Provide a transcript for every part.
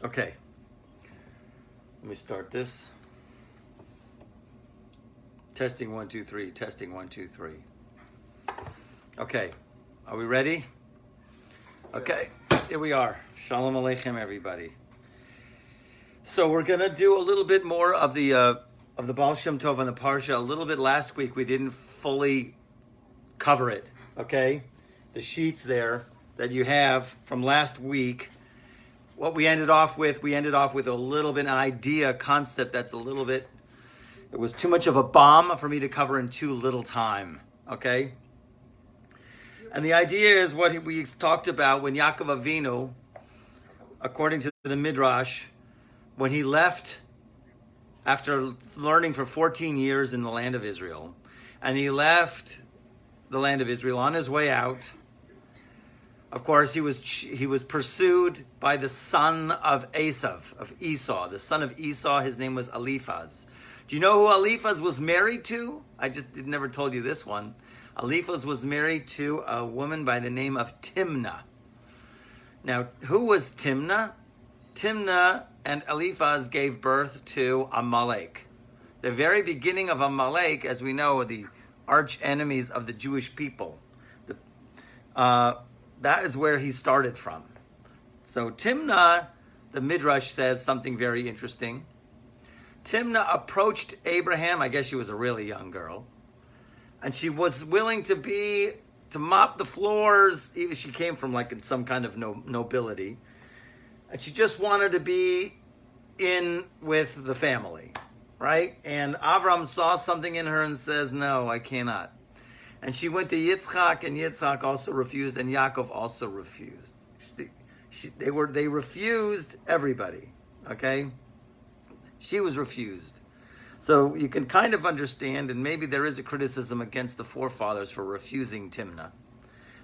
Okay. Let me start this. Testing 1, 2, 3. Testing 1, 2, 3. Okay. Are we ready? Okay. Here we are. Shalom Aleichem, everybody. So we're gonna do a little bit more of the Baal Shem Tov and the Parsha. A little bit last week. We didn't fully cover it. Okay. The sheets there that you have from last week. What we ended off with a little bit an idea, concept that's a little bit, it was too much of a bomb for me to cover in too little time, okay? And the idea is what we talked about when Yaakov Avinu, according to the Midrash, when he left after learning for 14 years in the land of Israel, and he left the land of Israel on his way out. Of course, he was pursued by the son of Esau, the son of Esau. His name was Eliphaz. Do you know who Eliphaz was married to? I just never told you this one. Eliphaz was married to a woman by the name of Timnah. Now, who was Timnah? Timnah and Eliphaz gave birth to Amalek. The very beginning of Amalek, as we know, are the arch enemies of the Jewish people. That is where he started from. So Timnah, the Midrash says something very interesting. Timnah approached Abraham. I guess she was a really young girl. And she was willing to mop the floors. Even she came from like some kind of nobility. And she just wanted to be in with the family, right? And Avram saw something in her and says, no, I cannot. And she went to Yitzchak, and Yitzchak also refused, and Yaakov also refused. They refused everybody, okay? She was refused. So you can kind of understand, and maybe there is a criticism against the forefathers for refusing Timnah.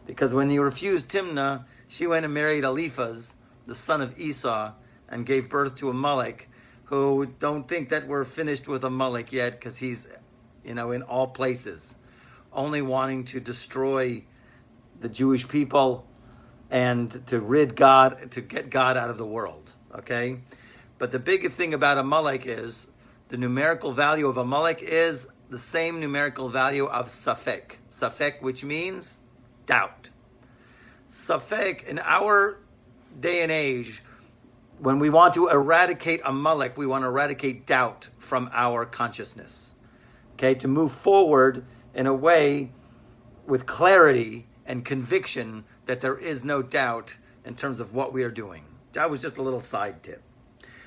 Because when you refused Timnah, she went and married Eliphaz, the son of Esau, and gave birth to Amalek, who don't think that we're finished with Amalek yet, because he's, in all places, only wanting to destroy the Jewish people and to get God out of the world, okay? But the big thing about Amalek is the numerical value of Amalek is the same numerical value of Safek. Safek, which means doubt. Safek, in our day and age, when we want to eradicate Amalek, we want to eradicate doubt from our consciousness, okay? To move forward in a way with clarity and conviction that there is no doubt in terms of what we are doing. That was just a little side tip.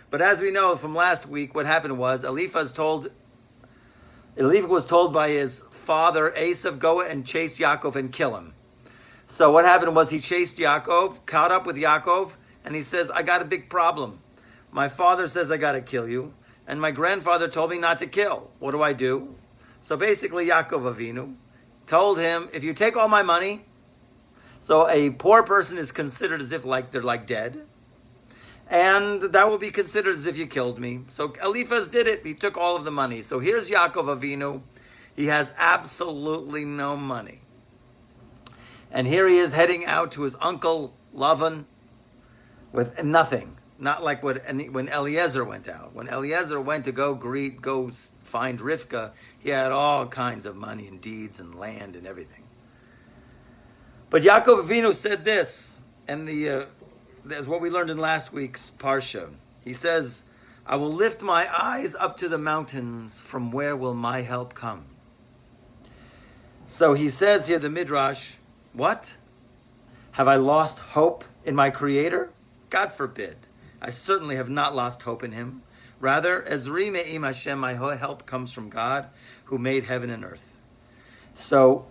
But as we know from last week, what happened was Eliphaz was told by his father, Esav, go and chase Yaakov and kill him. So what happened was he chased Yaakov, caught up with Yaakov, and he says, I got a big problem. My father says I got to kill you, and my grandfather told me not to kill. What do I do? So basically, Yaakov Avinu told him, if you take all my money, so a poor person is considered as if they're dead, and that will be considered as if you killed me. So Eliphaz did it. He took all of the money. So here's Yaakov Avinu. He has absolutely no money. And here he is heading out to his uncle Lavan with nothing. Not like when Eliezer went out. When Eliezer went to go find Rivka, he had all kinds of money and deeds and land and everything. But Yaakov Avinu said this, and as what we learned in last week's Parsha. He says, I will lift my eyes up to the mountains, from where will my help come? So he says here, the Midrash, what? Have I lost hope in my Creator? God forbid. I certainly have not lost hope in him. Rather, Ezri me'im Hashem, my help comes from God, who made heaven and earth. So,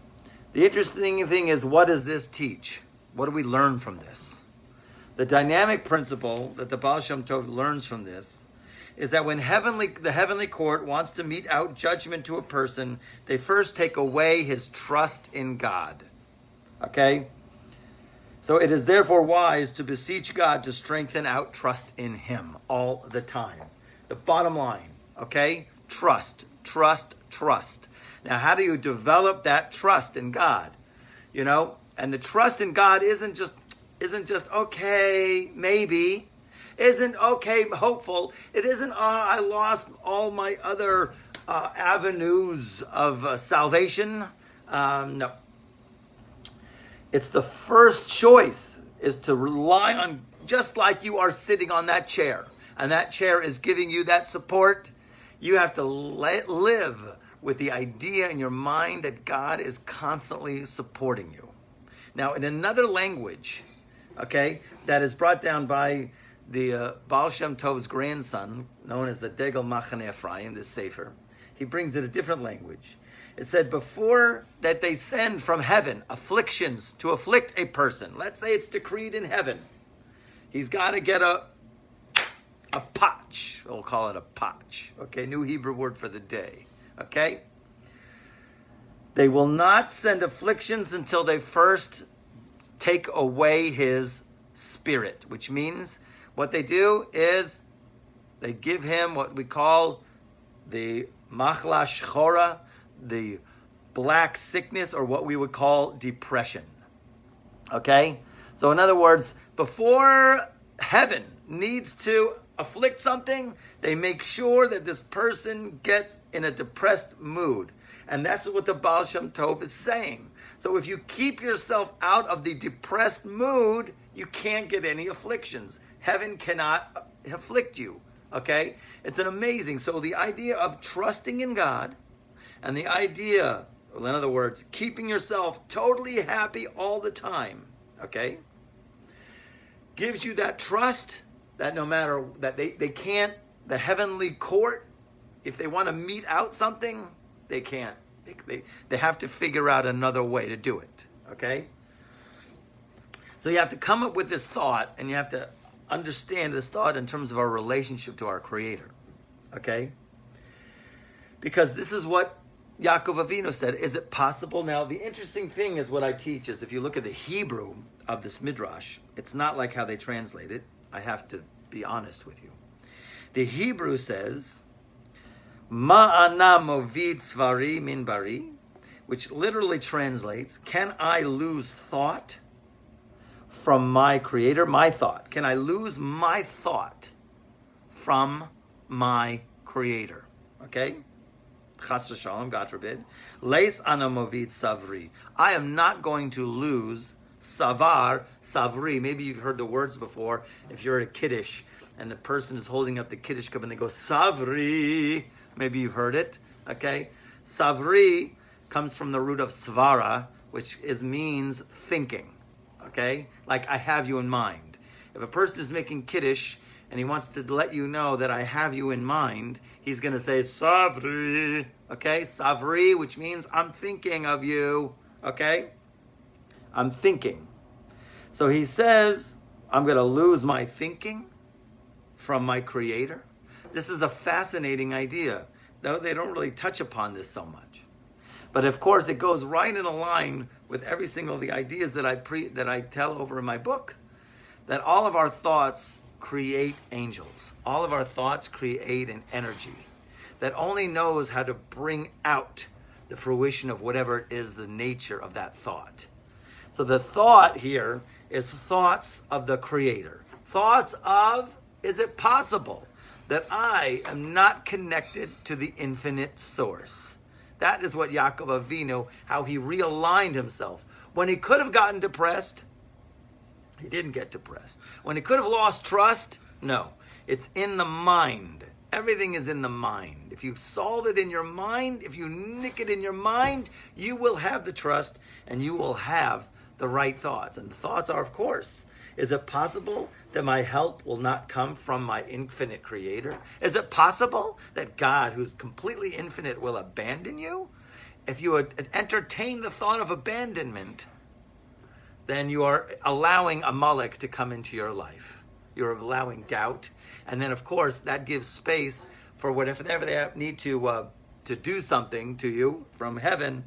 the interesting thing is, what does this teach? What do we learn from this? The dynamic principle that the Baal Shem Tov learns from this is that when the heavenly court wants to mete out judgment to a person, they first take away his trust in God. Okay? So it is therefore wise to beseech God to strengthen out trust in him all the time. The bottom line, okay? Trust. Now, how do you develop that trust in God? And the trust in God isn't just okay, maybe. isn't, okay, hopeful. It isn't, I lost all my other avenues of salvation. No. It's the first choice is to rely on, just like you are sitting on that chair, and that chair is giving you that support. You have to live with the idea in your mind that God is constantly supporting you. Now, in another language, okay, that is brought down by the Baal Shem Tov's grandson, known as the Degel Machane Ephraim, this Sefer, he brings it a different language. It said, before that they send from heaven afflictions to afflict a person, let's say it's decreed in heaven, he's got to get a patch. We'll call it a patch. Okay, new Hebrew word for the day. Okay? They will not send afflictions until they first take away his spirit, which means what they do is they give him what we call the machla shchora, the black sickness, or what we would call depression. Okay? So in other words, before heaven needs to afflict something, they make sure that this person gets in a depressed mood. And that's what the Baal Shem Tov is saying. So if you keep yourself out of the depressed mood, you can't get any afflictions. Heaven cannot afflict you. Okay? It's an amazing. So the idea of trusting in God, and the idea, in other words, keeping yourself totally happy all the time, okay, gives you that trust that no matter, that they can't, the heavenly court, if they want to mete out something, they can't. They have to figure out another way to do it, okay? So you have to come up with this thought, and you have to understand this thought in terms of our relationship to our Creator, okay? Because this is what Yaakov Avinu said. Is it possible? Now, the interesting thing is what I teach is if you look at the Hebrew of this Midrash, it's not like how they translate it. I have to be honest with you. The Hebrew says, Ma'ana movid svari min bari, which literally translates, can I lose thought from my Creator? My thought. Can I lose my thought from my Creator? Okay? Chas v'shalom, God forbid. Leis ana movid savri. I am not going to lose savar, savri. Maybe you've heard the words before. If you're at a kiddush and the person is holding up the kiddush cup and they go savri, maybe you've heard it. Okay, savri comes from the root of svara, which means thinking. Okay, like I have you in mind. If a person is making kiddush and he wants to let you know that I have you in mind, he's going to say savri. Okay, savri, which means I'm thinking of you. Okay, I'm thinking. So he says, I'm going to lose my thinking from my Creator. This is a fascinating idea, though they don't really touch upon this so much. But of course, it goes right in a line with every single of the ideas that I tell over in my book, that all of our thoughts create angels. All of our thoughts create an energy that only knows how to bring out the fruition of whatever it is the nature of that thought. So the thought here is thoughts of the Creator. Thoughts of, is it possible that I am not connected to the infinite source? That is what Yaakov Avinu, how he realigned himself. When he could have gotten depressed, he didn't get depressed. When he could have lost trust, no. It's in the mind. Everything is in the mind. If you solve it in your mind, if you nick it in your mind, you will have the trust and you will have the right thoughts. And the thoughts are, of course, is it possible that my help will not come from my infinite Creator? Is it possible that God, who's completely infinite, will abandon you? If you entertain the thought of abandonment, then you are allowing Amalek to come into your life. You're allowing doubt. And then, of course, that gives space for whatever they need to do something to you from heaven,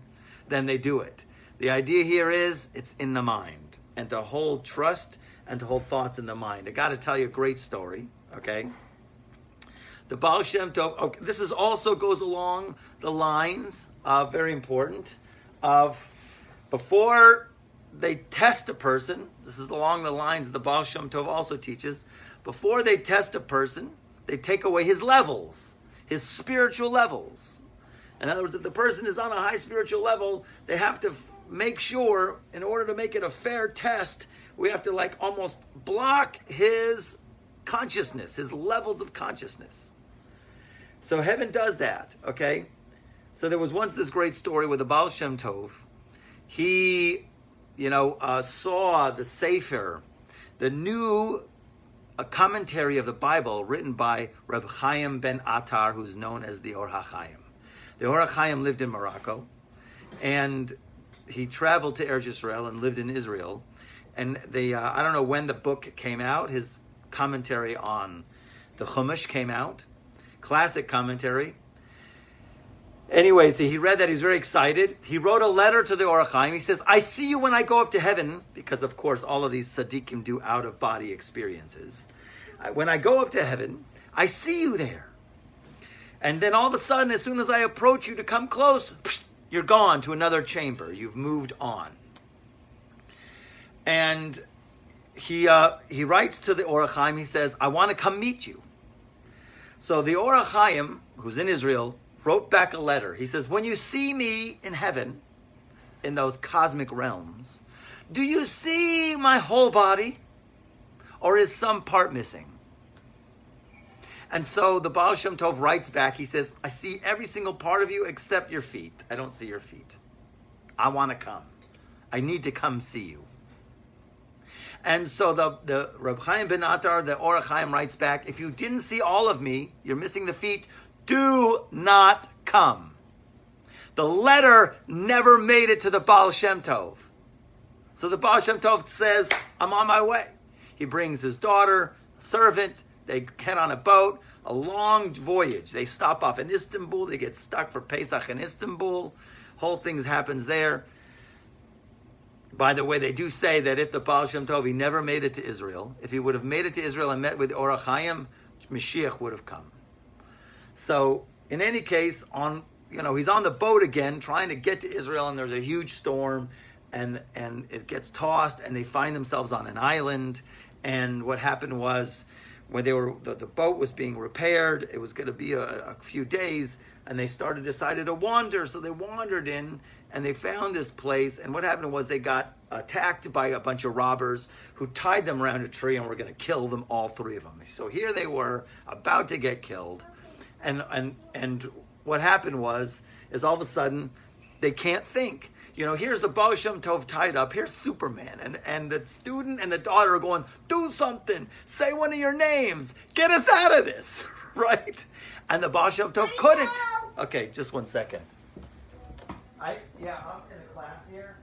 then they do it. The idea here is it's in the mind. And to hold trust and to hold thoughts in the mind. I got to tell you a great story, okay? The Baal Shem Tov, okay, this is also goes along the lines of, very important, of before they test a person, this is along the lines that the Baal Shem Tov also teaches, before they test a person, they take away his levels, his spiritual levels. In other words, if the person is on a high spiritual level, they have to make sure, in order to make it a fair test, we have to like almost block his consciousness, his levels of consciousness. So heaven does that, okay? So there was once this great story with the Baal Shem Tov. He, saw the Sefer, the new commentary of the Bible written by Reb Chaim ben Attar, who's known as the Or HaChaim. The Or HaChaim lived in Morocco, and he traveled to Eretz Yisrael and lived in Israel. And I don't know when the book came out. His commentary on the Chumash came out. Classic commentary. Anyway, so he read that. He was very excited. He wrote a letter to the Or HaChaim. He says, I see you when I go up to heaven, because of course all of these tzaddikim do out-of-body experiences. When I go up to heaven, I see you there. And then all of a sudden, as soon as I approach you to come close, you're gone to another chamber. You've moved on. And he writes to the Or HaChaim. He says, I want to come meet you. So the Or HaChaim, who's in Israel, wrote back a letter. He says, when you see me in heaven, in those cosmic realms, do you see my whole body? Or is some part missing? And so the Baal Shem Tov writes back, he says, I see every single part of you except your feet. I don't see your feet. I want to come. I need to come see you. And so the Reb Chaim ben Attar, the Or HaChaim, writes back, if you didn't see all of me, you're missing the feet, do not come. The letter never made it to the Baal Shem Tov. So the Baal Shem Tov says, I'm on my way. He brings his daughter, servant, they get on a boat, a long voyage. They stop off in Istanbul, they get stuck for Pesach in Istanbul. Whole thing happens there. By the way, they do say that if the Baal Shem Tov, he never made it to Israel, if he would have made it to Israel and met with Or HaChaim, Mashiach would have come. So, in any case, he's on the boat again, trying to get to Israel, and there's a huge storm, and it gets tossed, and they find themselves on an island. And what happened was, when the boat was being repaired, it was going to be a few days, and they decided to wander. So they wandered in, and they found this place. And what happened was they got attacked by a bunch of robbers who tied them around a tree and were going to kill them, all three of them. So here they were, about to get killed. And what happened is all of a sudden, they can't think. Here's the Baal Shem Tov tied up. Here's Superman. And the student and the daughter are going, do something. Say one of your names. Get us out of this. Right? And the Baal Shem Tov couldn't. Okay, just 1 second. I'm in a class here.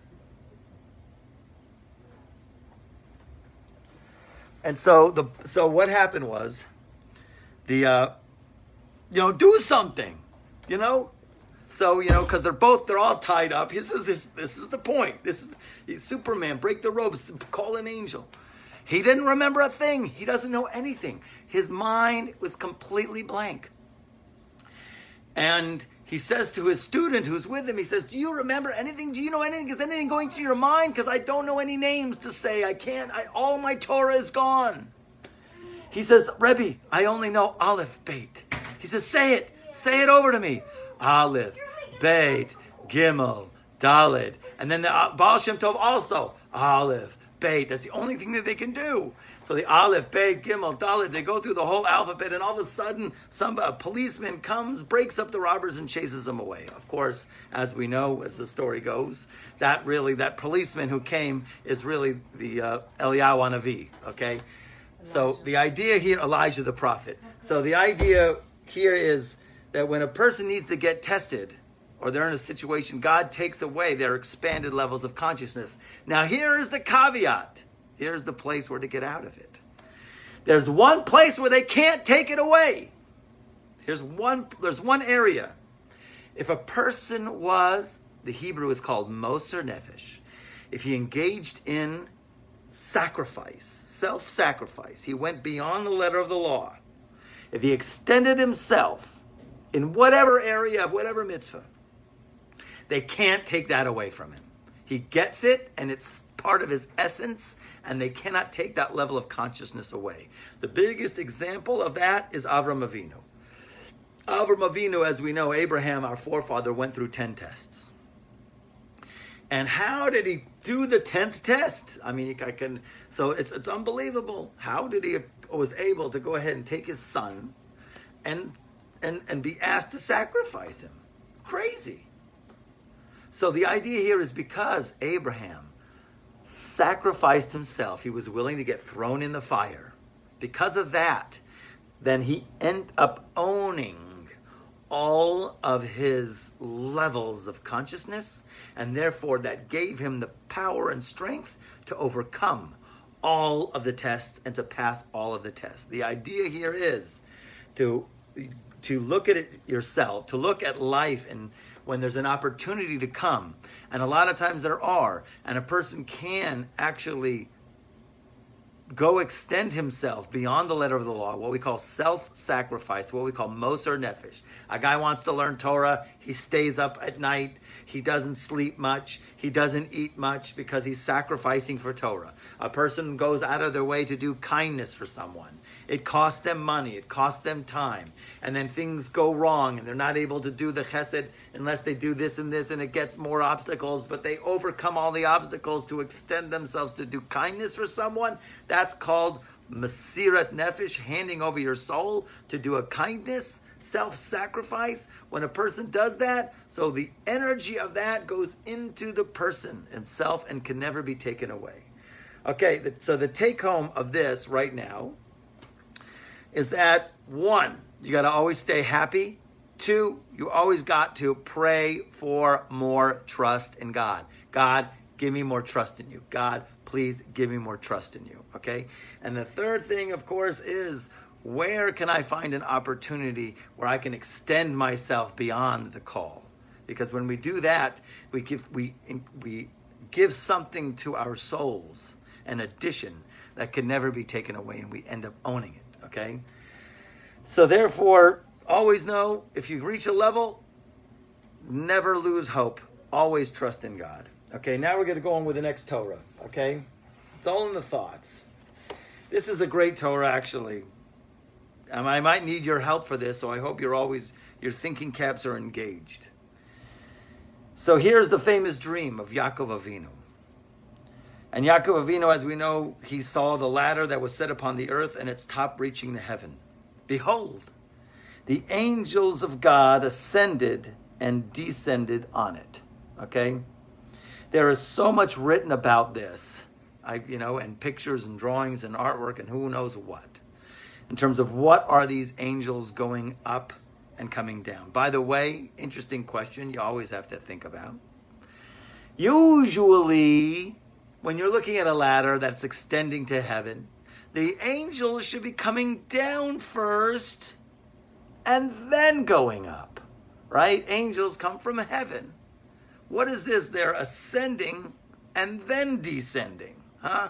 And so what happened was, do something, So, because they're all tied up. This is the point. He's Superman, break the ropes, call an angel. He didn't remember a thing. He doesn't know anything. His mind was completely blank. And he says to his student who's with him, he says, do you remember anything? Do you know anything? Is anything going through your mind? Because I don't know any names to say. All my Torah is gone. He says, Rebbe, I only know Aleph, Beit. He says, say it over to me. Aleph, Beit, Gimel, Daled. And then the Baal Shem Tov also, Aleph, Beit. That's the only thing that they can do. So the Aleph, Beit, Gimel, Daled, they go through the whole alphabet, and all of a sudden, a policeman comes, breaks up the robbers, and chases them away. Of course, as we know, as the story goes, that policeman who came is really the Eliyahu Hanavi, okay? So the idea here, Elijah the prophet. So the idea here is that when a person needs to get tested, or they're in a situation, God takes away their expanded levels of consciousness. Now here is the caveat. Here's the place where to get out of it. There's one place where they can't take it away. There's one area. If a person was, the Hebrew is called Moser Nefesh, if he engaged in sacrifice, self-sacrifice, he went beyond the letter of the law, if he extended himself in whatever area of whatever mitzvah, they can't take that away from him. He gets it, and it's part of his essence, and they cannot take that level of consciousness away. The biggest example of that is Avram Avinu. Avram Avinu, as we know, Abraham, our forefather, went through 10 tests. And how did he do the 10th test? I mean, so it's unbelievable. How did he was able to go ahead and take his son and be asked to sacrifice him? It's crazy. So the idea here is because Abraham sacrificed himself, he was willing to get thrown in the fire. Because of that, then he ended up owning all of his levels of consciousness, and therefore that gave him the power and strength to overcome all of the tests and to pass all of the tests. The idea here is to look at it yourself, to look at life, and when there's an opportunity to come, and a lot of times there are, and a person can actually go extend himself beyond the letter of the law, what we call self-sacrifice, what we call moser nefesh. A guy wants to learn Torah, he stays up at night, he doesn't sleep much, he doesn't eat much because he's sacrificing for Torah. A person goes out of their way to do kindness for someone. It costs them money, it costs them time, and then things go wrong and they're not able to do the chesed unless they do this and this, and it gets more obstacles, but they overcome all the obstacles to extend themselves to do kindness for someone. That's called mesirat nefesh, handing over your soul to do a kindness, self-sacrifice. When a person does that, so the energy of that goes into the person himself and can never be taken away. Okay, so the take home of this right now is that, 1, you got to always stay happy. 2, you always got to pray for more trust in God. God, give me more trust in you. God, please give me more trust in you. Okay? And the third thing, of course, is where can I find an opportunity where I can extend myself beyond the call? Because when we do that, we give something to our souls, an addition that can never be taken away, and we end up owning it. Okay? So therefore, always know, if you reach a level, never lose hope. Always trust in God. Okay, now we're going to go on with the next Torah. Okay? It's all in the thoughts. This is a great Torah, actually. I might need your help for this, so I hope your thinking caps are engaged. So here's the famous dream of Yaakov Avinu. And Yaakov Avinu, as we know, he saw the ladder that was set upon the earth and its top reaching the heaven. Behold, the angels of God ascended and descended on it. Okay? There is so much written about this, and pictures and drawings and artwork and who knows what, in terms of what are these angels going up and coming down. By the way, interesting question you always have to think about. Usually, when you're looking at a ladder that's extending to heaven, the angels should be coming down first and then going up, right? Angels come from heaven. What is this? They're ascending and then descending, huh?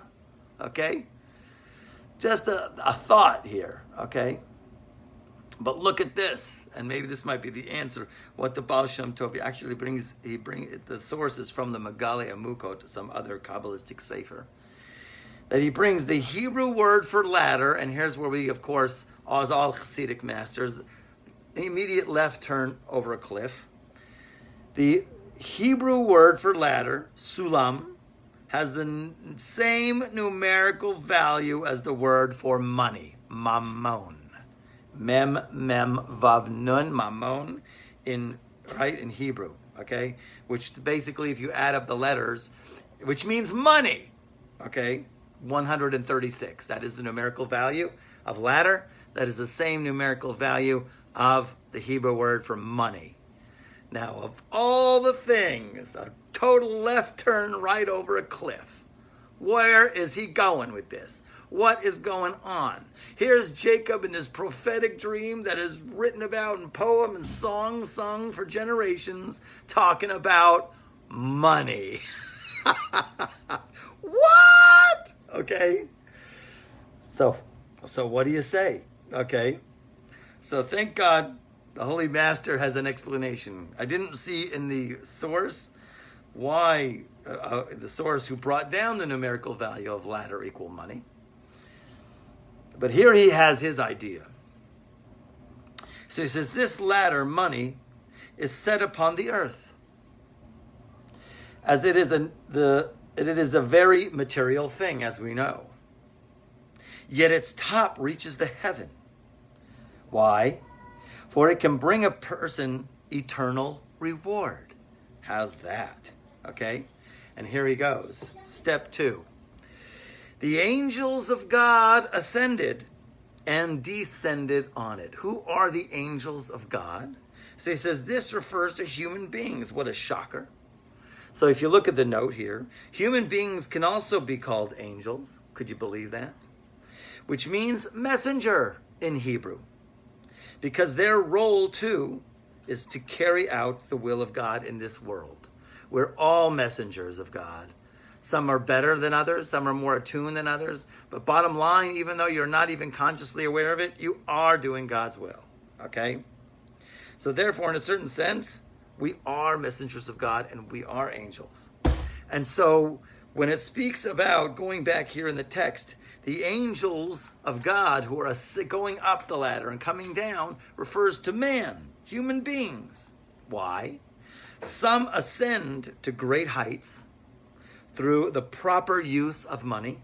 Okay? Just a thought here, okay? But look at this, and maybe this might be the answer. What the Baal Shem Tov actually brings, the sources from the Megale Amukot, some other Kabbalistic sefer, that he brings the Hebrew word for ladder, and here's where we, of course, as all Hasidic masters, the immediate left turn over a cliff. The Hebrew word for ladder, sulam, has the same numerical value as the word for money, mammon. Mem, vav, nun, mammon, in Hebrew, okay? Which basically, if you add up the letters, which means money, okay? 136. That is the numerical value of ladder. That is the same numerical value of the Hebrew word for money. Now, of all the things, a total left turn right over a cliff. Where is he going with this? What is going on? Here's Jacob in this prophetic dream that is written about in poem and song sung for generations, talking about money. What? Okay. So what do you say? Okay. So thank God the Holy Master has an explanation. I didn't see in the source, why the source who brought down the numerical value of ladder equal money. But here he has his idea. So he says, this ladder, money, is set upon the earth, as it is a very material thing, as we know. Yet its top reaches the heaven. Why? For it can bring a person eternal reward. How's that? Okay? And here he goes. Step 2. The angels of God ascended and descended on it. Who are the angels of God? So he says this refers to human beings. What a shocker. So if you look at the note here, human beings can also be called angels. Could you believe that? Which means messenger in Hebrew. Because their role too is to carry out the will of God in this world. We're all messengers of God. Some are better than others, some are more attuned than others. But bottom line, even though you're not even consciously aware of it, you are doing God's will. Okay? So therefore, in a certain sense, we are messengers of God and we are angels. And so when it speaks about, going back here in the text, the angels of God who are going up the ladder and coming down refers to man, human beings. Why? Some ascend to great heights through the proper use of money,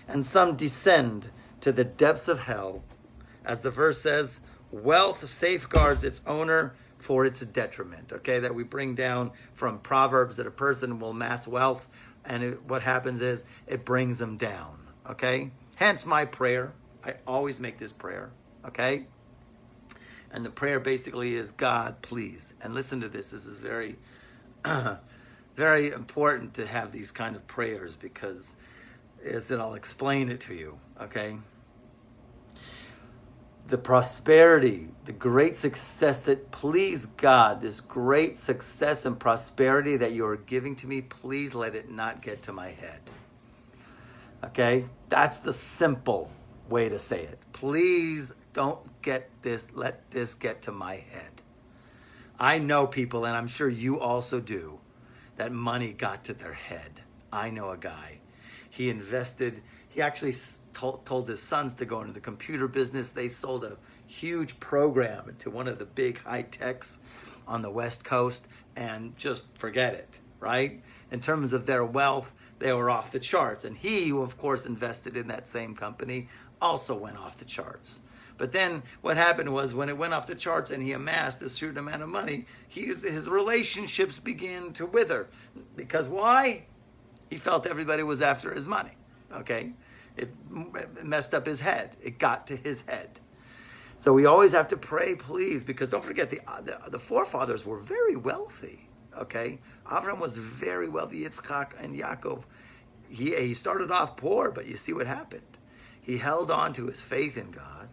and some descend to the depths of hell. As the verse says, wealth safeguards its owner for its detriment. Okay, that we bring down from Proverbs, that a person will amass wealth, and what happens is it brings them down. Okay, hence my prayer. I always make this prayer. Okay, and the prayer basically is, God, please. And listen to this. This is very, very important to have these kind of prayers, because I'll explain it to you. Okay. The prosperity, the great success that, please God, this great success and prosperity that you are giving to me, please let it not get to my head. Okay? That's the simple way to say it. Please don't let this get to my head. I know people, and I'm sure you also do, that money got to their head. I know a guy. He actually told his sons to go into the computer business. They sold a huge program to one of the big high techs on the West Coast, and just forget it, right? In terms of their wealth, they were off the charts. And he, who of course invested in that same company, also went off the charts. But then what happened was, when it went off the charts and he amassed a certain amount of money, his relationships began to wither. Because why? He felt everybody was after his money. Okay? It messed up his head. It got to his head. So we always have to pray, please, because don't forget, the forefathers were very wealthy. Okay? Abraham was very wealthy. Yitzchak and Yaakov, he started off poor, but you see what happened. He held on to his faith in God,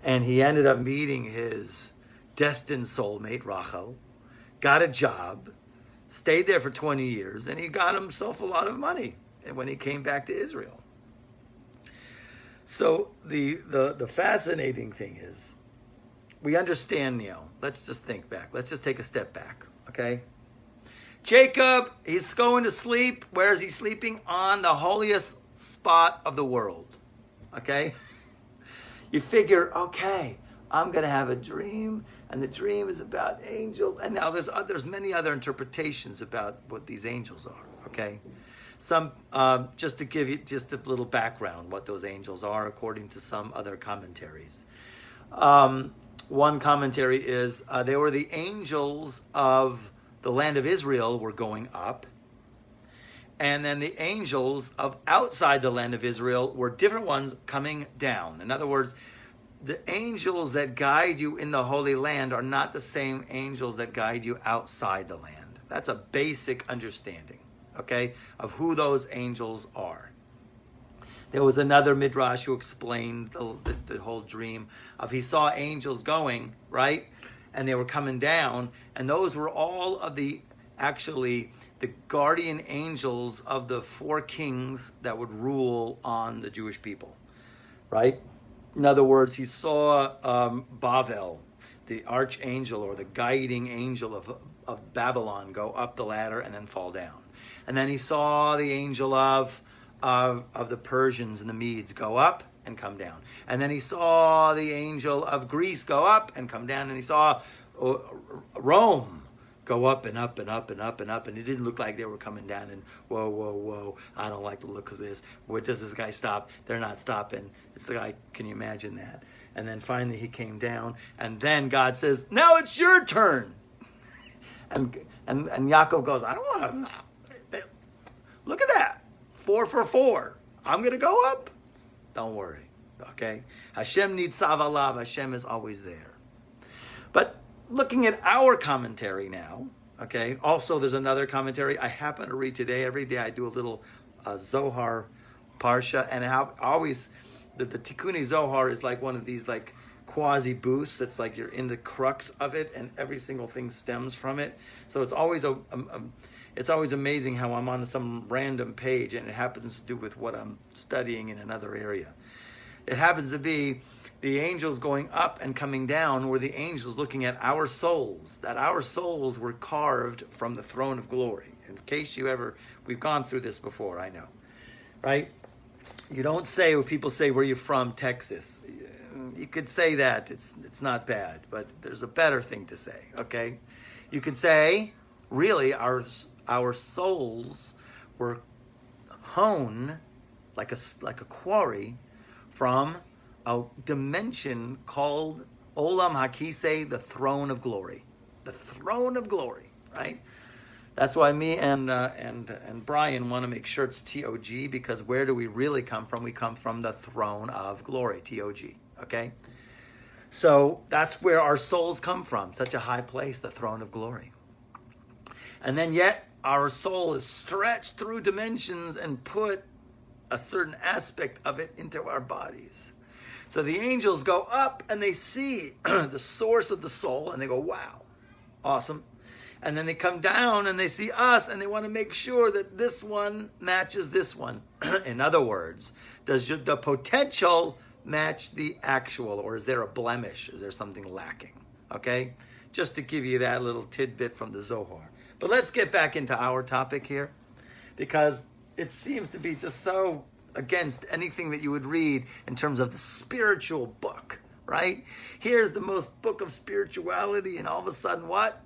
and he ended up meeting his destined soulmate, Rachel, got a job, stayed there for 20 years, and he got himself a lot of money when he came back to Israel. So the fascinating thing is, we understand, let's just think back. Let's just take a step back, okay? Jacob, he's going to sleep. Where is he sleeping? On the holiest spot of the world, okay? You figure, okay, I'm going to have a dream, and the dream is about angels. And now there's many other interpretations about what these angels are, okay? Some, just to give you just a little background, what those angels are, according to some other commentaries. One commentary is they were the angels of the land of Israel were going up, and then the angels of outside the land of Israel were different ones coming down. In other words, the angels that guide you in the Holy Land are not the same angels that guide you outside the land. That's a basic understanding, okay, of who those angels are. There was another midrash who explained the whole dream of, he saw angels going, right? And they were coming down, and those were all of the guardian angels of the 4 kings that would rule on the Jewish people, right? In other words, he saw Baal, the archangel or the guiding angel of Babylon go up the ladder and then fall down. And then he saw the angel of the Persians and the Medes go up and come down. And then he saw the angel of Greece go up and come down. And he saw Rome go up and up and up and up and up. And it didn't look like they were coming down. And whoa, whoa, whoa, I don't like the look of this. Where does this guy stop? They're not stopping. It's the guy, can you imagine that? And then finally he came down. And then God says, now it's your turn. And Yaakov goes, I don't want to. Look at that. 4 for 4. I'm going to go up. Don't worry. Okay? Hashem nitzav alav. Hashem is always there. But looking at our commentary now, okay? Also, there's another commentary I happen to read today. Every day I do a little Zohar parsha. And the Tikkuni Zohar is like one of these like quasi boosts. That's like you're in the crux of it and every single thing stems from it. So it's always it's always amazing how I'm on some random page and it happens to do with what I'm studying in another area. It happens to be the angels going up and coming down were the angels looking at our souls, that our souls were carved from the throne of glory. In case we've gone through this before, I know, right? You don't say, when people say, where are you from? Texas. You could say that, it's not bad, but there's a better thing to say, okay? You could say, really, our souls were hewn like a quarry from a dimension called Olam Hakisei, the throne of glory. The throne of glory, right? That's why me and Brian want to make sure it's TOG, because where do we really come from? We come from the throne of glory, TOG, okay? So that's where our souls come from, such a high place, the throne of glory. And then yet our soul is stretched through dimensions and put a certain aspect of it into our bodies. So the angels go up and they see the source of the soul and they go, wow, awesome. And then they come down and they see us and they want to make sure that this one matches this one. In other words, does the potential match the actual, or is there a blemish? Is there something lacking? Okay? Just to give you that little tidbit from the Zohar. But let's get back into our topic here, because it seems to be just so against anything that you would read in terms of the spiritual book, right? Here's the most book of spirituality, and all of a sudden what?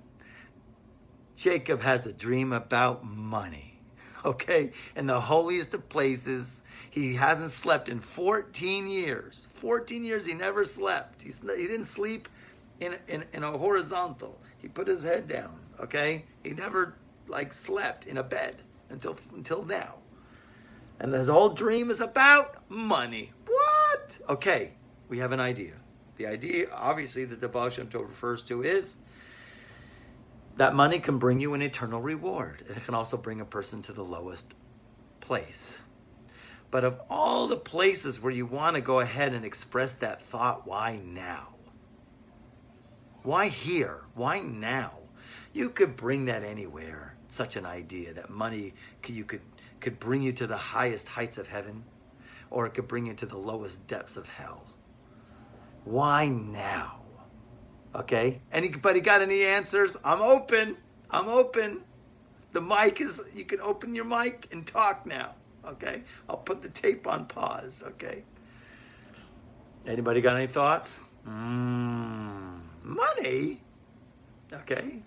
Jacob has a dream about money, okay? In the holiest of places, he hasn't slept in 14 years. 14 years he never slept. He didn't sleep in a horizontal. He put his head down, okay? He never slept in a bed until now. And his whole dream is about money. What? Okay, we have an idea. The idea, obviously, that the Baal Shem Tov refers to is that money can bring you an eternal reward. And it can also bring a person to the lowest place. But of all the places where you want to go ahead and express that thought, why now? Why here? Why now? You could bring that anywhere. Such an idea that money could bring you to the highest heights of heaven, or it could bring you to the lowest depths of hell. Why now? Okay? Anybody got any answers? I'm open. The mic is, you can open your mic and talk now. Okay? I'll put the tape on pause. Okay? Anybody got any thoughts? Money? Okay.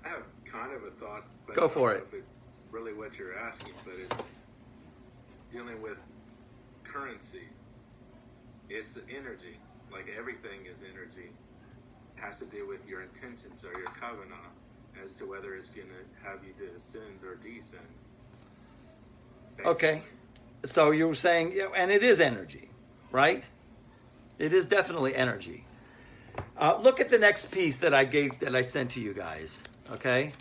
I have kind of a thought, but go for I don't it. know if it's really what you're asking, but it's dealing with currency. It's energy. Like everything is energy. It has to do with your intentions or your kavanah as to whether it's going to have you to ascend or descend. Basically. Okay. So you were saying, yeah, and it is energy, right? It is definitely energy. Look at the next piece that I sent to you guys. Okay.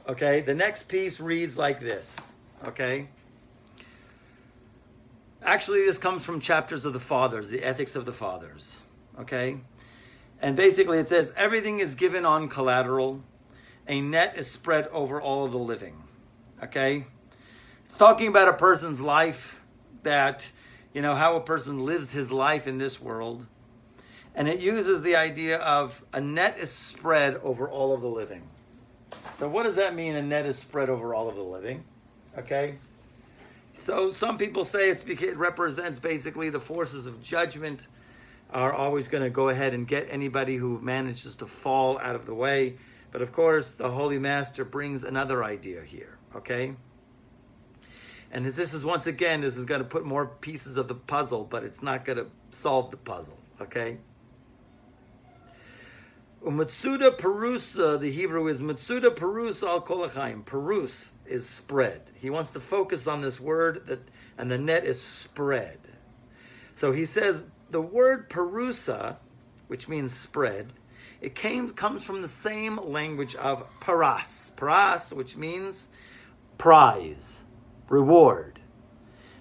Okay. The next piece reads like this. Okay. Actually, this comes from Chapters of the Fathers, the Ethics of the Fathers. Okay. And basically it says, everything is given on collateral. A net is spread over all of the living. Okay. It's talking about a person's life that, how a person lives his life in this world. And it uses the idea of a net is spread over all of the living. So what does that mean, a net is spread over all of the living? Okay? So some people say it represents basically the forces of judgment are always going to go ahead and get anybody who manages to fall out of the way. But of course, the Holy Master brings another idea here, okay? And this is going to put more pieces of the puzzle, but it's not going to solve the puzzle, okay? Umatsuda Perusa, the Hebrew is Matsuda Perusa al Kolachayim. Perus is spread. He wants to focus on this word, and the net is spread. So he says the word Perusa, which means spread, it comes from the same language of paras. Paras, which means prize, reward.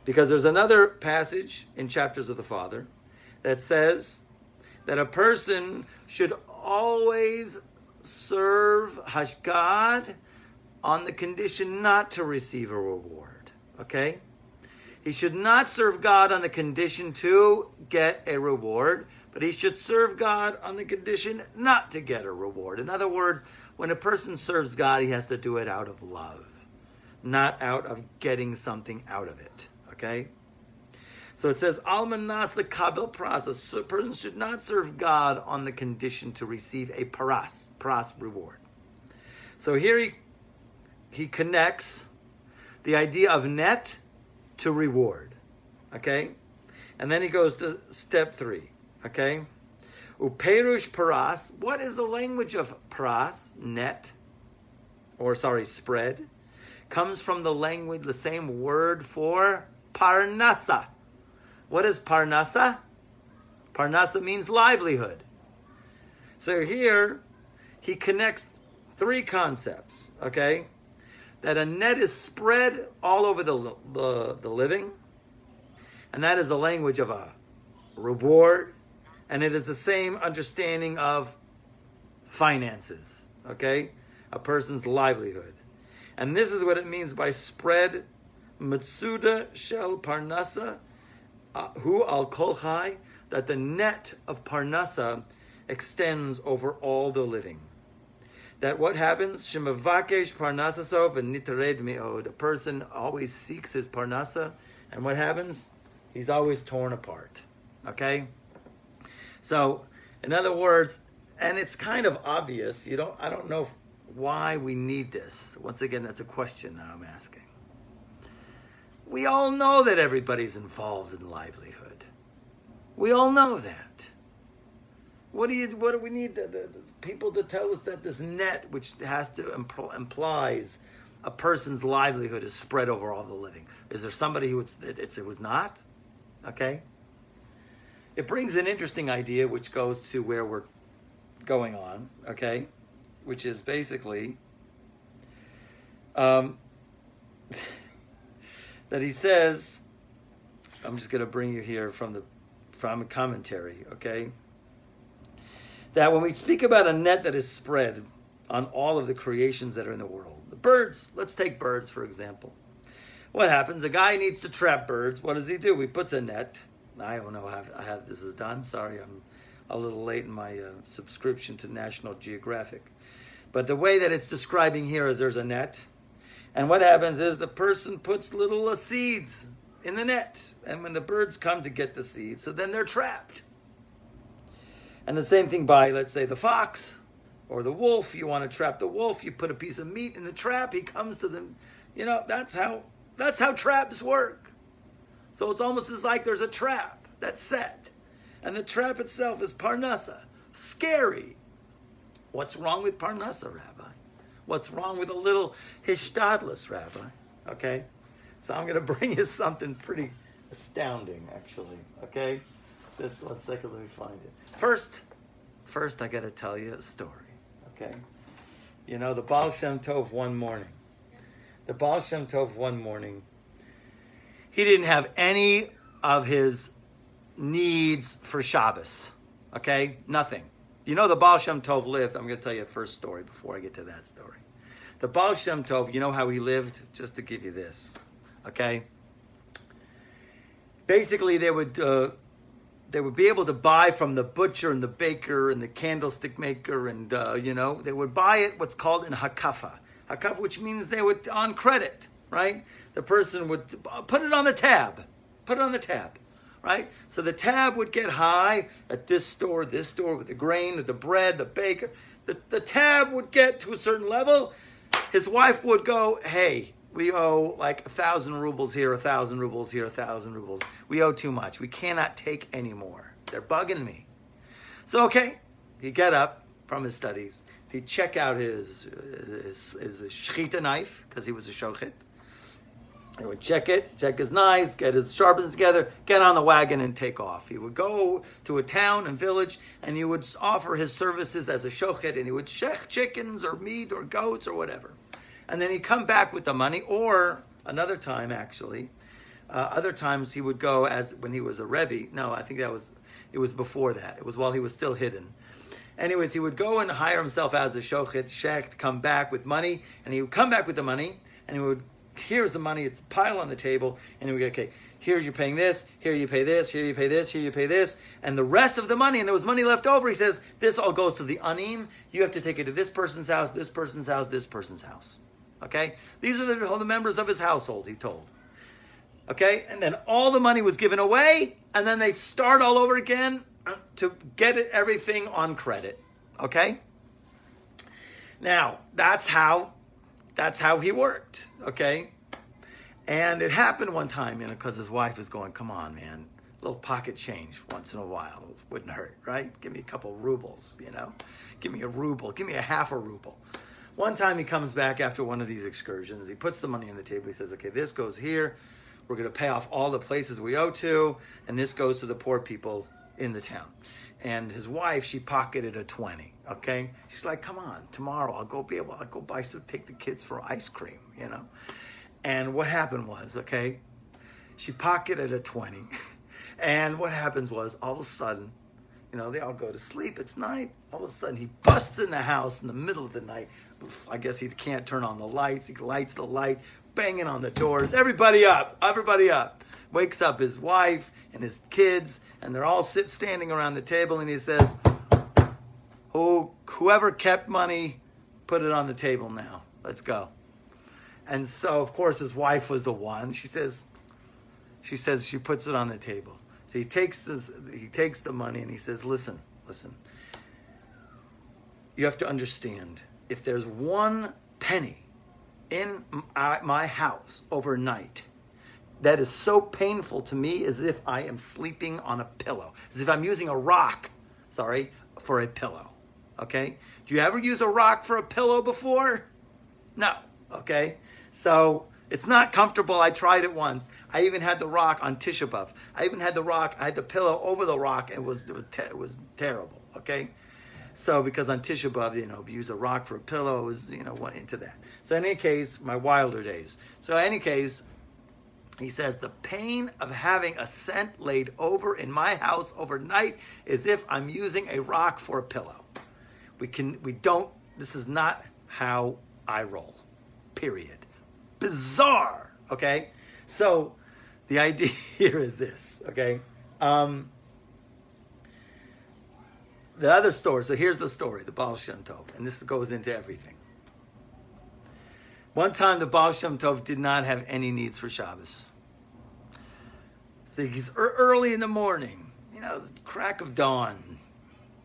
Because there's another passage in Chapters of the Father that says that a person should always serve God on the condition not to receive a reward. Okay? He should not serve God on the condition to get a reward, but he should serve God on the condition not to get a reward. In other words, when a person serves God, he has to do it out of love, not out of getting something out of it. Okay? So it says, Almanas the Kabbalah process. A person should not serve God on the condition to receive a paras reward. So here he connects the idea of net to reward. Okay? And then he goes to step 3. Okay? Uperush paras. What is the language of paras? Net. Spread. Comes from the same word for parnasa. What is parnasa? Parnasa means livelihood. So here, he connects 3 concepts, okay? That a net is spread all over the living, and that is the language of a reward, and it is the same understanding of finances, okay? A person's livelihood. And this is what it means by spread, Matsuda Shel Parnasa, Hu al Kol Chai, that the net of Parnasa extends over all the living. That what happens? Shemavakesh Parnasasov and Nitared Me'od. A person always seeks his Parnasa, and what happens? He's always torn apart. Okay? So, in other words, and it's kind of obvious, I don't know why we need this. Once again, that's a question that I'm asking. We all know that everybody's involved in livelihood. We all know that. What do we need the people to tell us that this net, which has to implies a person's livelihood, is spread over all the living? Is there somebody who it was not? Okay. It brings an interesting idea, which goes to where we're going on. Okay, which is basically. That he says, I'm just going to bring you here from a commentary, okay? That when we speak about a net that is spread on all of the creations that are in the world, the birds, let's take birds for example. What happens? A guy needs to trap birds. What does he do? He puts a net. I don't know how this is done. Sorry, I'm a little late in my subscription to National Geographic. But the way that it's describing here is there's a net. And what happens is the person puts little seeds in the net. And when the birds come to get the seeds, so then they're trapped. And the same thing by, let's say, the fox or the wolf. You want to trap the wolf, you put a piece of meat in the trap, he comes to them. That's how traps work. So it's almost as like there's a trap that's set. And the trap itself is Parnasa. Scary. What's wrong with Parnasa, Rabbi? What's wrong with a little hishtadlus, Rabbi? Okay? So I'm going to bring you something pretty astounding, actually. Okay? Just 1 second, let me find it. First I got to tell you a story. Okay? The Baal Shem Tov one morning. He didn't have any of his needs for Shabbos. Okay? Nothing. The Baal Shem Tov lived. I'm going to tell you a first story before I get to that story. The Baal Shem Tov, you know how he lived? Just to give you this. Okay? basically they would be able to buy from the butcher and the baker and the candlestick maker, and they would buy it what's called in hakafa, which means they would on credit, right? The person would put it on the tab, right? So the tab would get high at this store with the grain, the bread, the baker. The tab would get to a certain level. His wife would go, hey, we owe like 1,000 rubles here, 1,000 rubles here, 1,000 rubles. We owe too much. We cannot take any more. They're bugging me. So, okay, he'd get up from his studies. He'd check out his shechita knife, because he was a shochet. He would check his knives, get his sharpens together, get on the wagon and take off. He would go to a town and village, and he would offer his services as a shochet, and he would shech chickens or meat or goats or whatever. And then he'd come back with the money, or another time actually, other times he would go as when he was a Rebbe. No, I think it was before that. It was while he was still hidden. Anyways, he would go and hire himself as a shochet, shech, come back with money, and he would come back with the money, and he would, here's the money, it's a pile on the table, and he would go, okay, here you're paying this, here you pay this, here you pay this, here you pay this, and the rest of the money, and there was money left over, he says, this all goes to the anim, you have to take it to this person's house, this person's house, this person's house. Okay? These are all the members of his household, he told. Okay? And then all the money was given away, and then they'd start all over again to get everything on credit. Okay? Now, that's how he worked. Okay? And it happened one time, because his wife was going, come on, man, a little pocket change once in a while wouldn't hurt, right? Give me a couple rubles, Give me a ruble, give me a half a ruble. One time he comes back after one of these excursions. He puts the money on the table. He says, okay, this goes here. We're going to pay off all the places we owe to, and this goes to the poor people in the town. And his wife, she pocketed a 20, okay? She's like, come on, tomorrow I'll go buy take the kids for ice cream, And what happened was, okay, she pocketed a 20. And what happens was, all of a sudden, they all go to sleep. It's night. All of a sudden, he busts in the house in the middle of the night. I guess he can't turn on the lights. He lights the light, banging on the doors. Everybody up. Wakes up his wife and his kids, and they're all standing around the table, and he says, whoever kept money, put it on the table now. Let's go. And so, of course, his wife was the one. She puts it on the table. So he takes the money, and he says, listen, you have to understand, if there's one penny in my house overnight that is so painful to me as if I am sleeping on a pillow, as if I'm using a rock, for a pillow, okay? Do you ever use a rock for a pillow before? No, okay? So it's not comfortable. I tried it once. I even had the rock on Tisha B'Av. I had the pillow over the rock, and it was terrible, okay? So because on Tisha B'Av, we use a rock for a pillow, it was, went into that. So in any case, my wilder days. So in any case, he says, the pain of having a cent laid over in my house overnight is if I'm using a rock for a pillow. This is not how I roll, period. Bizarre, okay? So the idea here is this, okay? The other story, so here's the story, the Baal Shem Tov, and this goes into everything. One time the Baal Shem Tov did not have any needs for Shabbos. So he's early in the morning, the crack of dawn.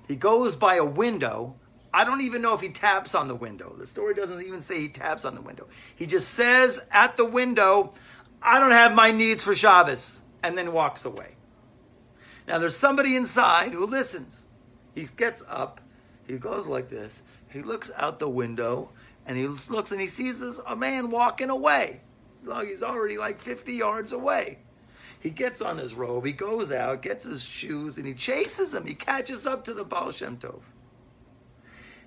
He goes by a window. I don't even know if he taps on the window. The story doesn't even say he taps on the window. He just says at the window, I don't have my needs for Shabbos, and then walks away. Now there's somebody inside who listens. He gets up, he goes like this, he looks out the window, and he looks and he sees a man walking away. He's already like 50 yards away. He gets on his robe, he goes out, gets his shoes, and he chases him. He catches up to the Baal Shem Tov.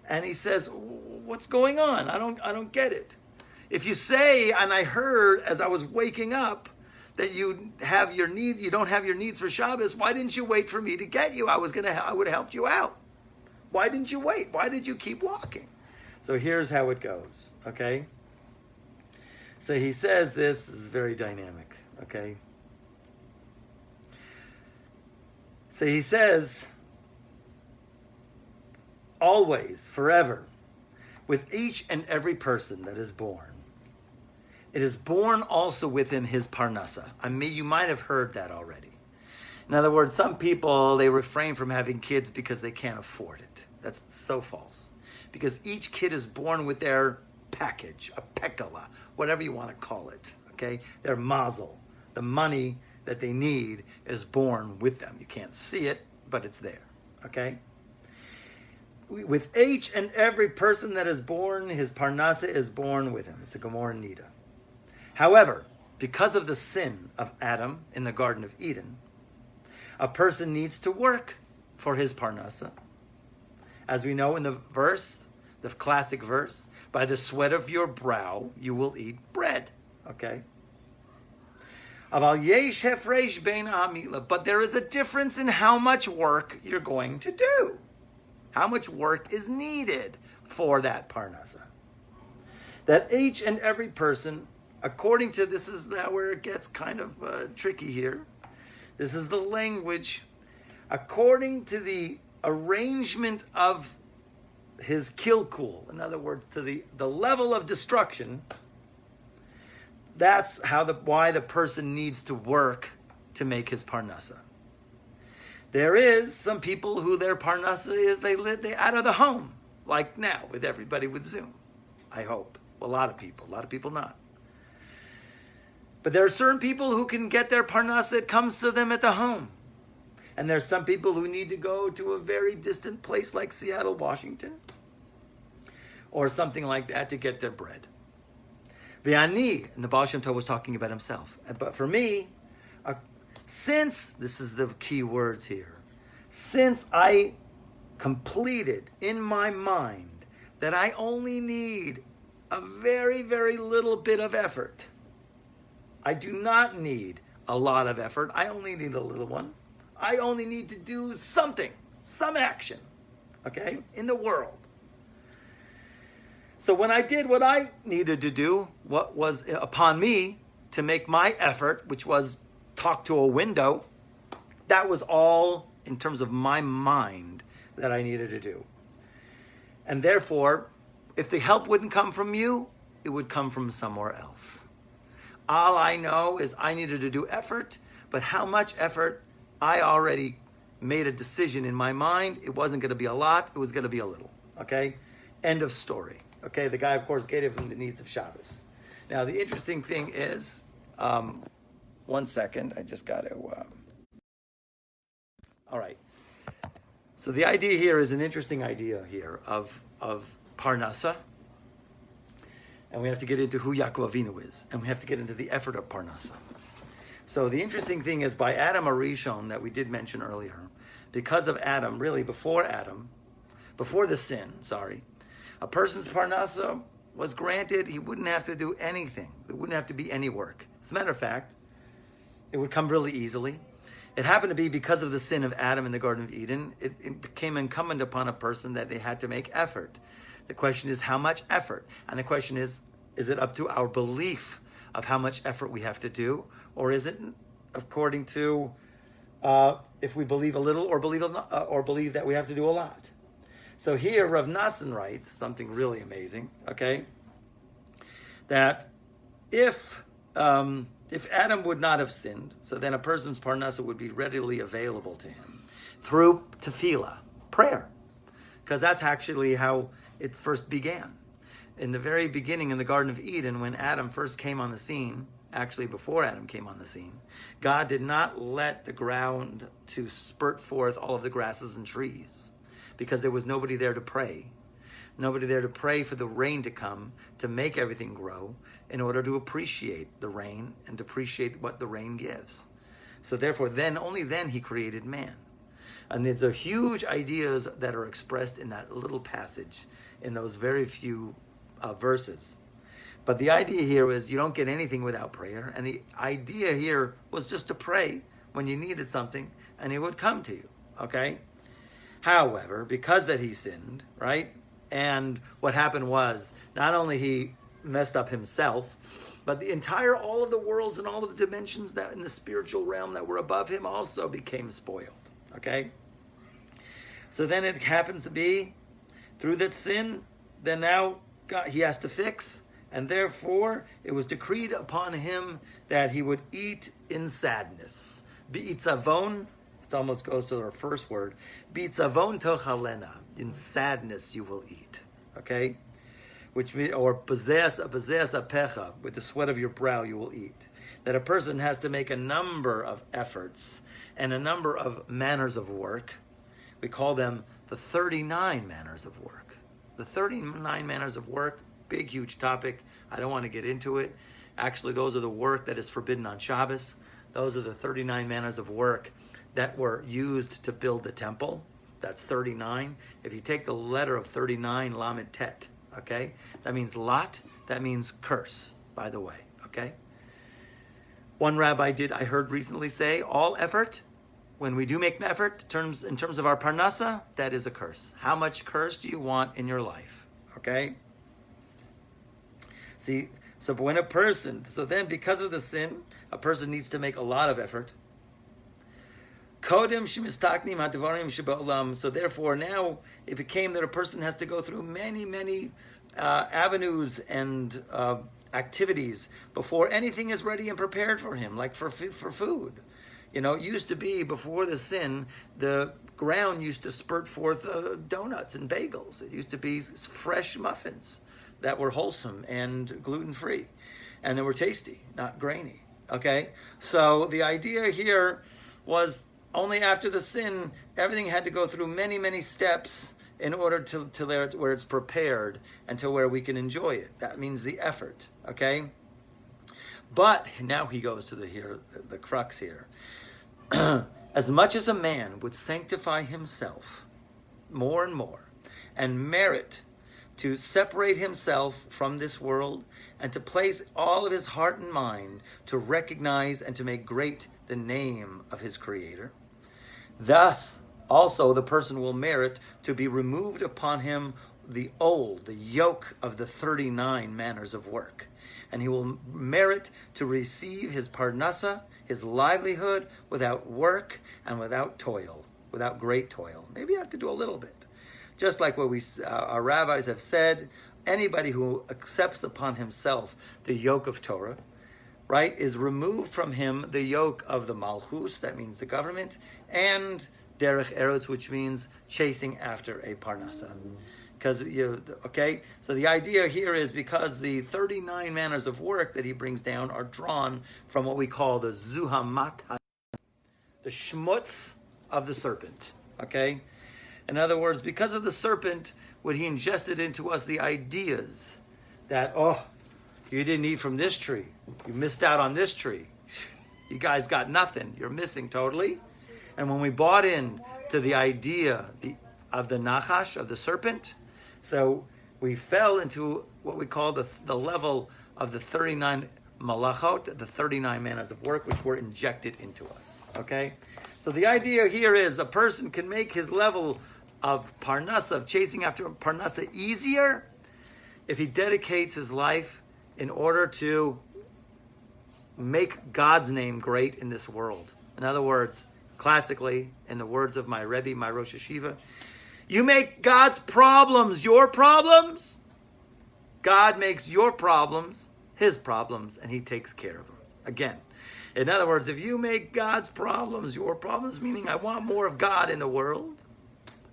And he says, what's going on? I don't get it. If you say, and I heard as I was waking up, that you don't have your needs for Shabbos, why didn't you wait for me to get you? I would have helped you out. Why didn't you wait? Why did you keep walking? So here's how it goes, okay? So he says this is very dynamic, okay? So he says, always, forever, with each and every person that is born, it is born also with him his parnasa. I mean, you might have heard that already. In other words, some people, they refrain from having kids because they can't afford it. That's so false. Because each kid is born with their package, a pekala, whatever you want to call it, okay? Their mazel. The money that they need is born with them. You can't see it, but it's there, okay? With each and every person that is born, his parnasa is born with him. It's a Gemara Nida. However, because of the sin of Adam in the Garden of Eden, a person needs to work for his parnasa. As we know in the verse, the classic verse, by the sweat of your brow, you will eat bread. Okay? But there is a difference in how much work you're going to do. How much work is needed for that parnasa. That each and every person, according to, this is where it gets kind of tricky here. This is the language. According to the arrangement of his kilkul, in other words, to the level of destruction, that's why the person needs to work to make his parnasa. There is some people who their parnasa is they out of the home, like now with everybody with Zoom. I hope. Well, a lot of people not. But there are certain people who can get their parnasa that comes to them at the home. And there's some people who need to go to a very distant place like Seattle, Washington, or something like that to get their bread. V'ani, and the Baal Shem Tov was talking about himself. But for me, since, this is the key words here, since I completed in my mind that I only need a very, very little bit of effort. I do not need a lot of effort. I only need a little one. I only need to do something, some action, okay, in the world. So when I did what I needed to do, what was upon me to make my effort, which was talk to a window, that was all in terms of my mind that I needed to do. And therefore, if the help wouldn't come from you, it would come from somewhere else. All I know is I needed to do effort, but how much effort, I already made a decision in my mind. It wasn't going to be a lot, it was going to be a little. Okay? End of story. Okay, the guy, of course, gave him the needs of Shabbos. Now, the interesting thing is, 1 second, I just got to... all right. So the idea here is an interesting idea here of Parnasa. And we have to get into who Yaakov Avinu is. And we have to get into the effort of Parnasa. So the interesting thing is by Adam Arishon that we did mention earlier, because of Adam, really before the sin, a person's Parnasa was granted, he wouldn't have to do anything. There wouldn't have to be any work. As a matter of fact, it would come really easily. It happened to be because of the sin of Adam in the Garden of Eden, it became incumbent upon a person that they had to make effort. The question is how much effort? And the question is it up to our belief of how much effort we have to do? Or is it according to if we believe a little or believe that we have to do a lot? So here Rav Nassan writes something really amazing, okay? That if Adam would not have sinned, so then a person's parnasa would be readily available to him through tefillah, prayer. Because that's actually how it first began. In the very beginning in the Garden of Eden, when Adam first came on the scene, actually before Adam came on the scene, God did not let the ground to spurt forth all of the grasses and trees because there was nobody there to pray. Nobody there to pray for the rain to come, to make everything grow, in order to appreciate the rain and to appreciate what the rain gives. So therefore, only then he created man. And there's a huge ideas that are expressed in that little passage, in those very few verses. But the idea here is you don't get anything without prayer. And the idea here was just to pray when you needed something, and it would come to you, okay? However, because that he sinned, right? And what happened was, not only he messed up himself, but all of the worlds and all of the dimensions that in the spiritual realm that were above him also became spoiled. Okay? So then it happens to be, through that sin, then now God, he has to fix, and therefore it was decreed upon him that he would eat in sadness. Bi'itzavon, it almost goes to our first word. Bi'itzavon tochalena, in sadness you will eat. Okay? Which means, or bazes apecha, with the sweat of your brow you will eat. That a person has to make a number of efforts and a number of manners of work. We call them the 39 manners of work. The 39 manners of work, big, huge topic. I don't want to get into it. Actually, those are the work that is forbidden on Shabbos. Those are the 39 manners of work that were used to build the temple. That's 39. If you take the letter of 39, Lamed Tet, okay? That means lot, that means curse, by the way, okay? One rabbi I heard recently say, all effort, when we do make an effort, in terms of our parnasa, that is a curse. How much curse do you want in your life? Okay? See, so when then because of the sin, a person needs to make a lot of effort. So therefore now it became that a person has to go through many avenues and activities before anything is ready and prepared for him, like for food. You know, it used to be, before the sin, the ground used to spurt forth donuts and bagels. It used to be fresh muffins that were wholesome and gluten-free. And they were tasty, not grainy. Okay? So the idea here was only after the sin, everything had to go through many steps in order to where it's prepared and to where we can enjoy it. That means the effort. Okay? But now he goes to the crux here. As much as a man would sanctify himself more and more and merit to separate himself from this world and to place all of his heart and mind to recognize and to make great the name of his Creator, thus also the person will merit to be removed upon him the yoke of the 39 manners of work. And he will merit to receive his parnasa, his livelihood, without work and without toil, without great toil. Maybe you have to do a little bit. Just like what our rabbis have said, anybody who accepts upon himself the yoke of Torah, right, is removed from him the yoke of the malchus, that means the government, and derech eretz, which means chasing after a parnasa. Okay, so the idea here is because the 39 manners of work that he brings down are drawn from what we call the zuhamat, the schmutz of the serpent. Okay, in other words, because of the serpent, when he ingested into us the ideas that, you didn't eat from this tree, you missed out on this tree, you guys got nothing, you're missing totally. And when we bought in to the idea of the nachash, of the serpent, so we fell into what we call the level of the 39 malachot, the 39 manners of work, which were injected into us. Okay? So the idea here is a person can make his level of parnasa, of chasing after parnasa, easier if he dedicates his life in order to make God's name great in this world. In other words, classically, in the words of my Rebbe, my Rosh Hashiva, you make God's problems your problems. God makes your problems his problems, and he takes care of them. Again, in other words, if you make God's problems your problems, meaning I want more of God in the world,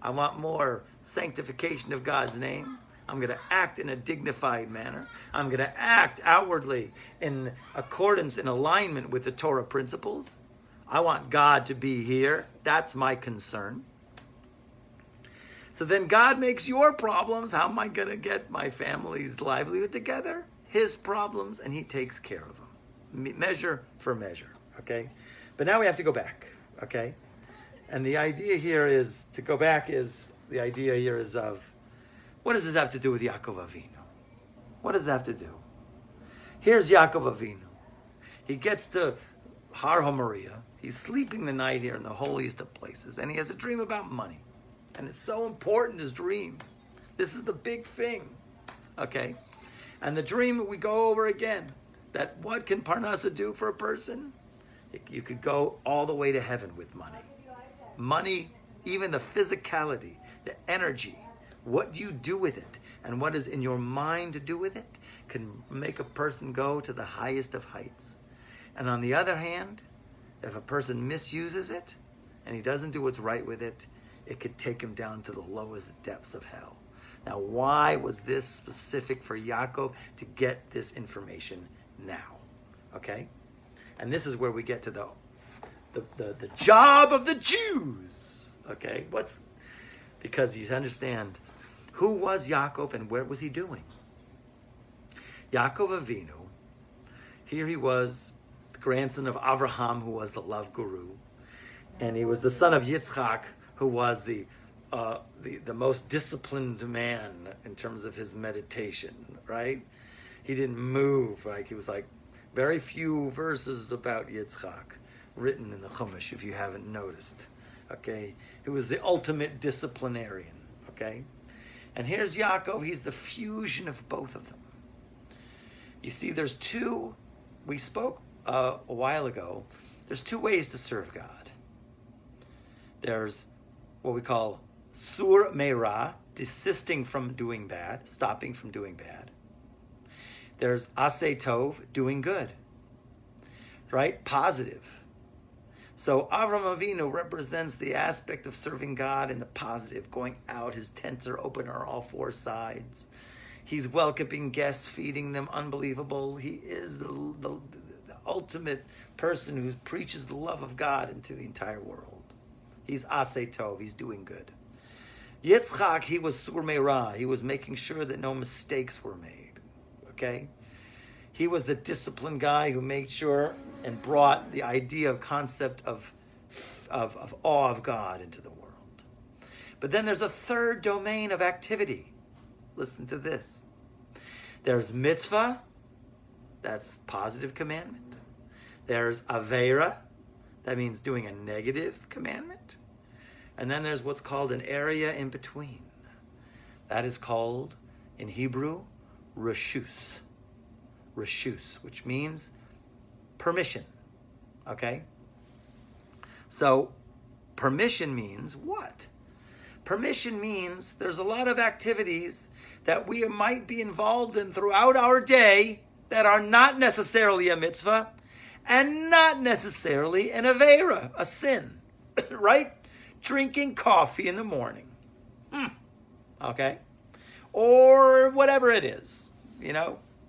I want more sanctification of God's name, I'm going to act in a dignified manner, I'm going to act outwardly in accordance, in alignment with the Torah principles, I want God to be here, that's my concern. So then God makes your problems, how am I going to get my family's livelihood together? His problems, and he takes care of them. Measure for measure, okay? But now we have to go back, okay? And the idea here is, to go back is, the idea here is of, what does this have to do with Yaakov Avinu? What does that have to do? Here's Yaakov Avinu. He gets to Har HaMoriah. He's sleeping the night here in the holiest of places, and he has a dream about money. And it's so important, his dream. This is the big thing, okay? And the dream, we go over again, that what can Parnasa do for a person? You could go all the way to heaven with money. Money, even the physicality, the energy, what you do with it, and what is in your mind to do with it, can make a person go to the highest of heights. And on the other hand, if a person misuses it, and he doesn't do what's right with it, it could take him down to the lowest depths of hell. Now, why was this specific for Yaakov to get this information now? Okay? And this is where we get to the job of the Jews. Okay? Because you understand, who was Yaakov and where was he doing? Yaakov Avinu, here he was, the grandson of Avraham, who was the love guru. And he was the son of Yitzchak, who was the most disciplined man in terms of his meditation, right? He didn't move, he was very few verses about Yitzchak written in the Chumash, if you haven't noticed, okay? He was the ultimate disciplinarian, okay? And here's Yaakov, he's the fusion of both of them. You see, there's two, we spoke a while ago, there's two ways to serve God. There's what we call sur meira, desisting from doing bad, stopping from doing bad. There's aseh tov, doing good, right? Positive. So Avram Avinu represents the aspect of serving God in the positive, going out, his tents are open on all four sides. He's welcoming guests, feeding them, unbelievable. He is the ultimate person who preaches the love of God into the entire world. He's aseh tov, he's doing good. Yitzchak, he was sur meira, he was making sure that no mistakes were made, okay? He was the disciplined guy who made sure and brought the idea of concept of awe of God into the world. But then there's a third domain of activity. Listen to this. There's mitzvah, that's positive commandment. There's aveira, that means doing a negative commandment. And then there's what's called an area in between. That is called, in Hebrew, reshus. Reshus, which means permission. Okay? So, permission means what? Permission means there's a lot of activities that we might be involved in throughout our day that are not necessarily a mitzvah and not necessarily an aveira, a sin, right? Drinking coffee in the morning, okay? Or whatever it is,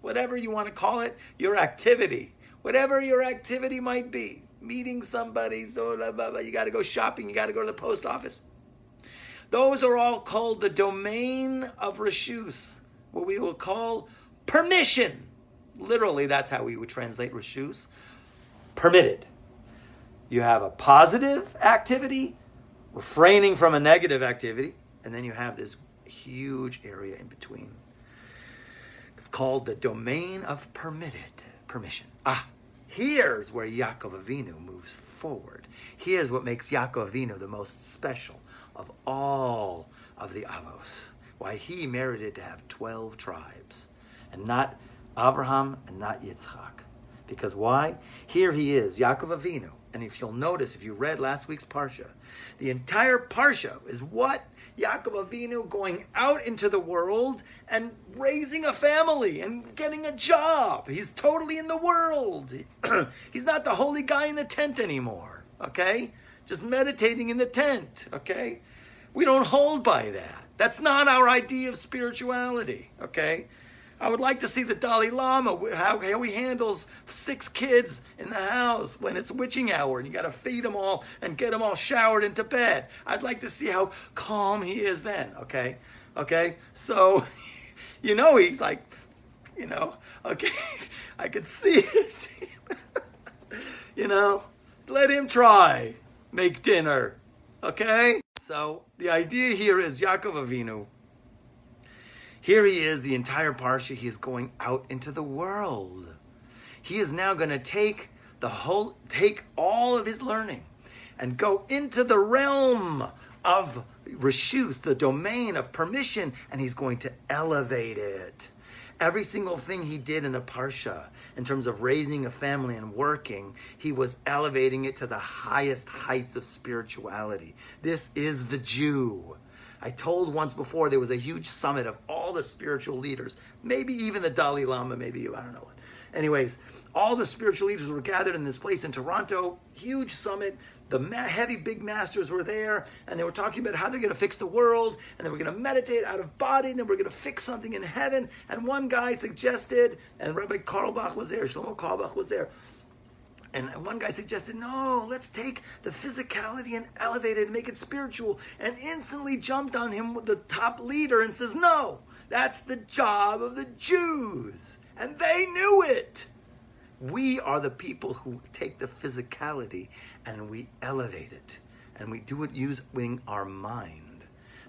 whatever you want to call it, your activity, whatever your activity might be, meeting somebody, so you got to go shopping, you got to go to the post office. Those are all called the domain of reshus, what we will call permission. Literally, that's how we would translate reshus, permitted. You have a positive activity, refraining from a negative activity, and then you have this huge area in between. It's called the domain of permission. Here's where Yaakov Avinu moves forward. Here's what makes Yaakov Avinu the most special of all of the Avos. Why he merited to have 12 tribes, and not Abraham and not Yitzchak. Because why? Here he is, Yaakov Avinu. And if you'll notice, if you read last week's Parsha, the entire Parsha is what? Yaakov Avinu going out into the world and raising a family and getting a job. He's totally in the world. He's not the holy guy in the tent anymore, okay? Just meditating in the tent, okay? We don't hold by that. That's not our idea of spirituality, okay? I would like to see the Dalai Lama, how he handles 6 kids in the house when it's witching hour and you got to feed them all and get them all showered into bed. I'd like to see how calm he is then, okay? Okay? So, he's like, okay, I could see it. Let him try. Make dinner, okay? So, the idea here is Yaakov Avinu. Here he is, the entire Parsha, he is going out into the world. He is now going to take all of his learning and go into the realm of reshus, the domain of permission, and he's going to elevate it. Every single thing he did in the Parsha, in terms of raising a family and working, he was elevating it to the highest heights of spirituality. This is the Jew. I told once before there was a huge summit of all the spiritual leaders, maybe even the Dalai Lama, maybe, I don't know. Anyways, all the spiritual leaders were gathered in this place in Toronto, huge summit. The heavy big masters were there, and they were talking about how they're going to fix the world, and they were going to meditate out of body, and then we're going to fix something in heaven. And one guy suggested, and Rabbi Carlbach was there, Shlomo Carlbach was there, and one guy suggested, no, let's take the physicality and elevate it and make it spiritual, and instantly jumped on him with the top leader and says, no, that's the job of the Jews. And they knew it. We are the people who take the physicality and we elevate it. And we do it using our mind.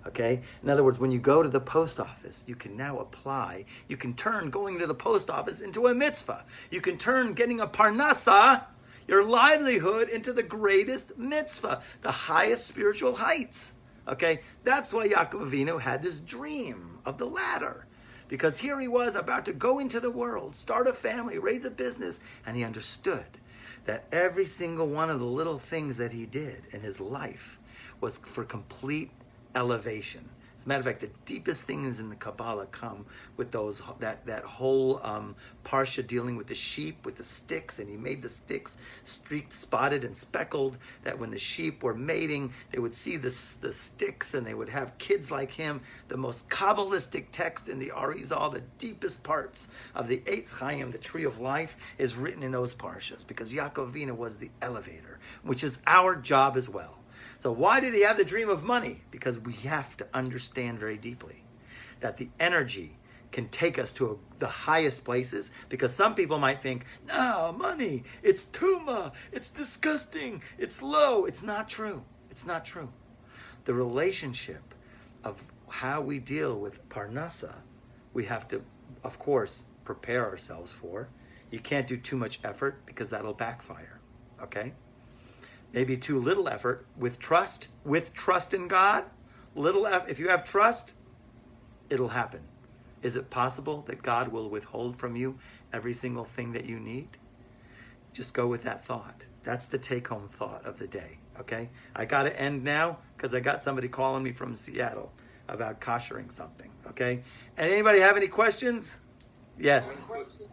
Okay? In other words, when you go to the post office, you can now apply. You can turn going to the post office into a mitzvah. You can turn getting a parnasa, your livelihood, into the greatest mitzvah, the highest spiritual heights. Okay? That's why Yaakov Avinu had this dream of the ladder. Because here he was about to go into the world, start a family, raise a business, and he understood that every single one of the little things that he did in his life was for complete elevation. As a matter of fact, the deepest things in the Kabbalah come with those that whole parsha dealing with the sheep, with the sticks, and he made the sticks streaked, spotted, and speckled, that when the sheep were mating, they would see the sticks, and they would have kids like him. The most Kabbalistic text in the Arizal, the deepest parts of the Eitz Chaim, the tree of life, is written in those parshas, because Yaakov Avinu was the elevator, which is our job as well. So why did he have the dream of money? Because we have to understand very deeply that the energy can take us to the highest places, because some people might think, no, money, it's tuma, it's disgusting, it's low. It's not true. It's not true. The relationship of how we deal with parnasa, we have to, of course, prepare ourselves for. You can't do too much effort because that'll backfire, okay? Maybe too little effort with trust in God. If you have trust, it'll happen. Is it possible that God will withhold from you every single thing that you need? Just go with that thought. That's the take-home thought of the day, okay? I got to end now because I got somebody calling me from Seattle about koshering something, okay? And anybody have any questions? Yes. One question.